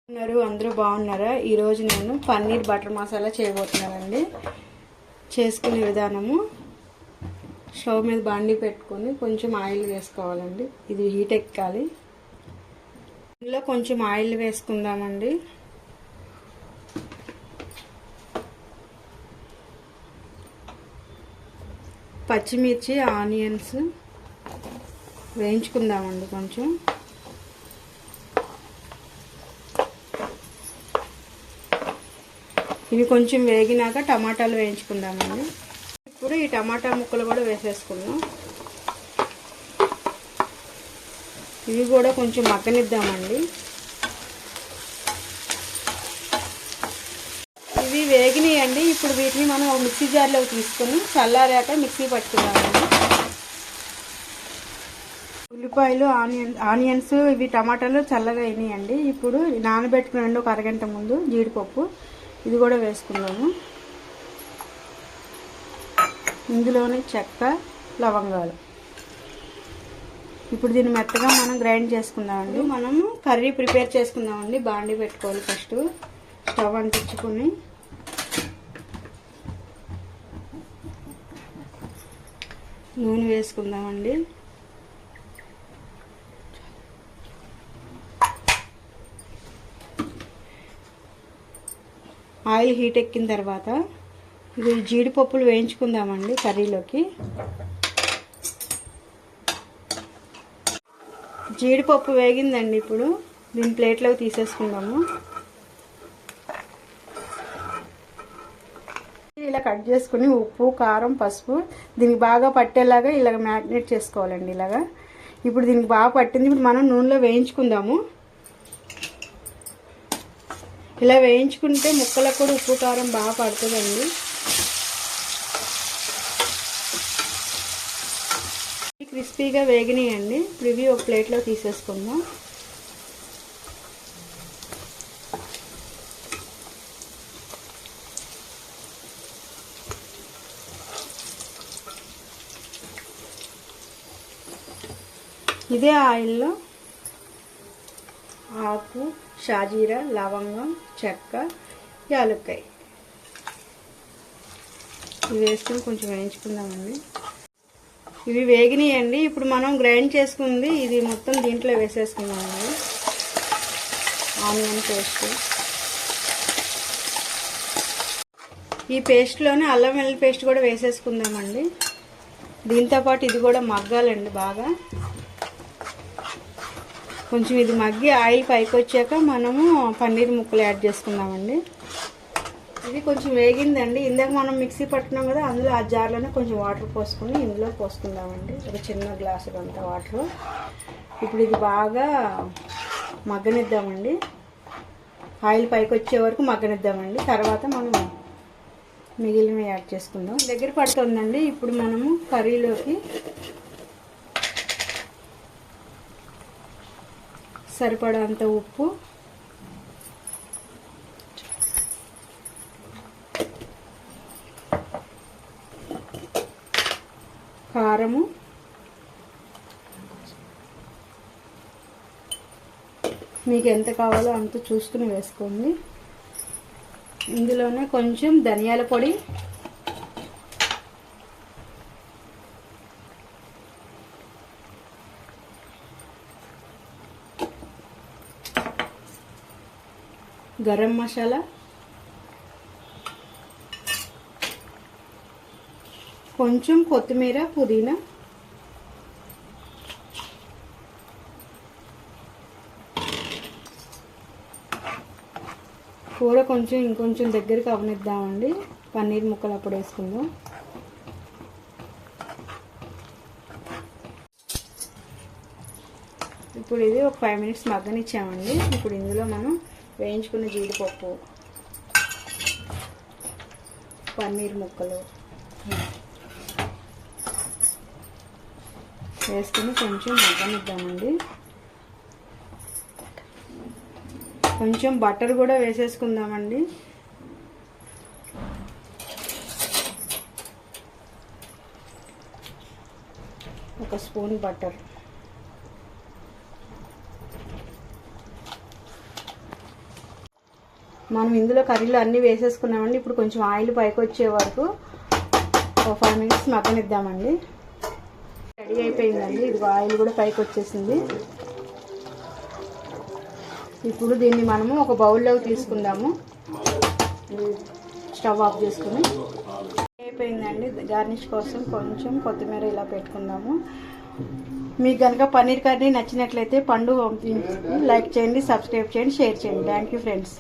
అందరూ బాగున్నారా? ఈరోజు నేను పన్నీర్ బటర్ మసాలా చేయబోతున్నానండి. చేసుకునే విధానము: స్టవ్ మీద బాండీ పెట్టుకొని కొంచెం ఆయిల్ వేసుకోవాలండి. ఇది హీట్ ఎక్కాలి. ఇందులో కొంచెం ఆయిల్ వేసుకుందామండి. పచ్చిమిర్చి, ఆనియన్స్ వేయించుకుందామండి. కొంచెం ఇవి కొంచెం వేగినాక టమాటాలు వేయించుకుందామండి. ఇప్పుడు ఈ టమాటా ముక్కలు కూడా వేసేసుకుందాం. ఇవి కూడా కొంచెం మగ్గనిద్దామండి. ఇవి వేగినాయండి. ఇప్పుడు వీటిని మనం మిక్సీ జార్లోకి తీసుకొని చల్లారాక మిక్సీ పట్టుకుందామండి. ఉల్లిపాయలు, ఆనియన్స్, ఇవి టమాటాలు చల్లగా అయినాయండి. ఇప్పుడు నానబెట్టుకునండి ఒక అరగంట ముందు జీడిపప్పు. ఇది కూడా వేసుకున్నాము. ఇందులోనే చెక్క, లవంగాలు. ఇప్పుడు దీన్ని మెత్తగా మనం గ్రైండ్ చేసుకుందామండి. మనము కర్రీ ప్రిపేర్ చేసుకుందామండి. బాండీ పెట్టుకోవాలి. ఫస్ట్ స్టవ్ అంటించుకొని నూనె వేసుకుందామండి. ఆయిల్ హీట్ ఎక్కిన తర్వాత ఇది జీడిపప్పులు వేయించుకుందామండి కర్రీలోకి. జీడిపప్పు వేగిందండి. ఇప్పుడు దీని ప్లేట్లోకి తీసేసుకుందాము. ఇలా కట్ చేసుకుని ఉప్పు, కారం, పసుపు దీనికి బాగా పట్టేలాగా ఇలాగ మ్యారినేట్ చేసుకోవాలండి. ఇలాగా ఇప్పుడు దీనికి బాగా పట్టింది. ఇప్పుడు మనం నూనెలో వేయించుకుందాము. ఇలా వేయించుకుంటే ముక్కలకు కూడా ఉప్పు, కారం బాగా పడుతుందండి. క్రిస్పీగా వేగినాయండి. ఇప్పుడు ఇవి ఒక ప్లేట్లో తీసేసుకుందాం. ఇదే ఆయిల్లో ఆకు, షాజీరా, లవంగం, చెక్క, యాలక్కాయ ఇవి వేసుకొని కొంచెం వేయించుకుందామండి. ఇవి వేగినాయండి. ఇప్పుడు మనం గ్రైండ్ చేసుకుంది ఇది మొత్తం దీంట్లో వేసేసుకుందామండి. ఆనియన్ పేస్ట్, ఈ పేస్ట్లోనే అల్లం వెల్లుల్లి పేస్ట్ కూడా వేసేసుకుందామండి. దీంతోపాటు ఇది కూడా మగ్గాలండి బాగా. కొంచెం ఇది మగ్గి ఆయిల్ పైకి వచ్చాక మనము పన్నీర్ ముక్కలు యాడ్ చేసుకుందామండి. ఇది కొంచెం వేగిందండి. ఇందాక మనం మిక్సీ పట్టుకున్నాం కదా, అందులో ఆ జార్లోనే కొంచెం వాటర్ పోసుకొని ఇందులో పోసుకుందామండి. ఒక చిన్న గ్లాసు అంత వాటర్. ఇప్పుడు ఇది బాగా మగ్గనిద్దామండి. ఆయిల్ పైకి వచ్చే వరకు మగ్గనిద్దామండి. తర్వాత మనం మిగిలినవి యాడ్ చేసుకుందాం. దగ్గర పడుతుందండి. ఇప్పుడు మనము కర్రీలోకి సరిపడంత ఉప్పు, కారము, మీకు ఎంత కావాలో అంత చూసుకుని వేసుకోండి. ఇందులోనే కొంచెం ధనియాల పొడి, గరం మసాలా, కొంచెం కొత్తిమీర, పుదీనా, కూర కొంచెం ఇంకొంచెం దగ్గరికి అవనిద్దామండి. పన్నీర్ ముక్కలు అప్పుడు వేసుకుందాం. ఇప్పుడు ఇది ఒక 5 మినిట్స్ మగ్గనిచ్చామండి. ఇప్పుడు ఇందులో మనం వేయించుకున్న జీడిపప్పు, పన్నీర్ ముక్కలు వేసుకుని కొంచెం మగ్గనిద్దామండి. కొంచెం బటర్ కూడా వేసేసుకుందామండి. ఒక స్పూన్ బటర్, మనం ఇందులో కర్రీలో అన్నీ వేసేసుకున్నామండి. ఇప్పుడు కొంచెం ఆయిల్ పైకి వచ్చే వరకు 5 మినిట్స్ మగ్గనిద్దామండి. రెడీ అయిపోయిందండి. ఇది ఆయిల్ కూడా పైకి వచ్చేసింది. ఇప్పుడు దీన్ని మనము ఒక బౌల్లోకి తీసుకుందాము. స్టవ్ ఆఫ్ చేసుకుని అయిపోయిందండి. గార్నిష్ కోసం కొంచెం కొత్తిమీర ఇలా పెట్టుకుందాము. మీకు కనుక పన్నీర్ కర్రీ నచ్చినట్లయితే పండు లైక్ చేయండి, సబ్స్క్రైబ్ చేయండి, షేర్ చేయండి. Thank you friends.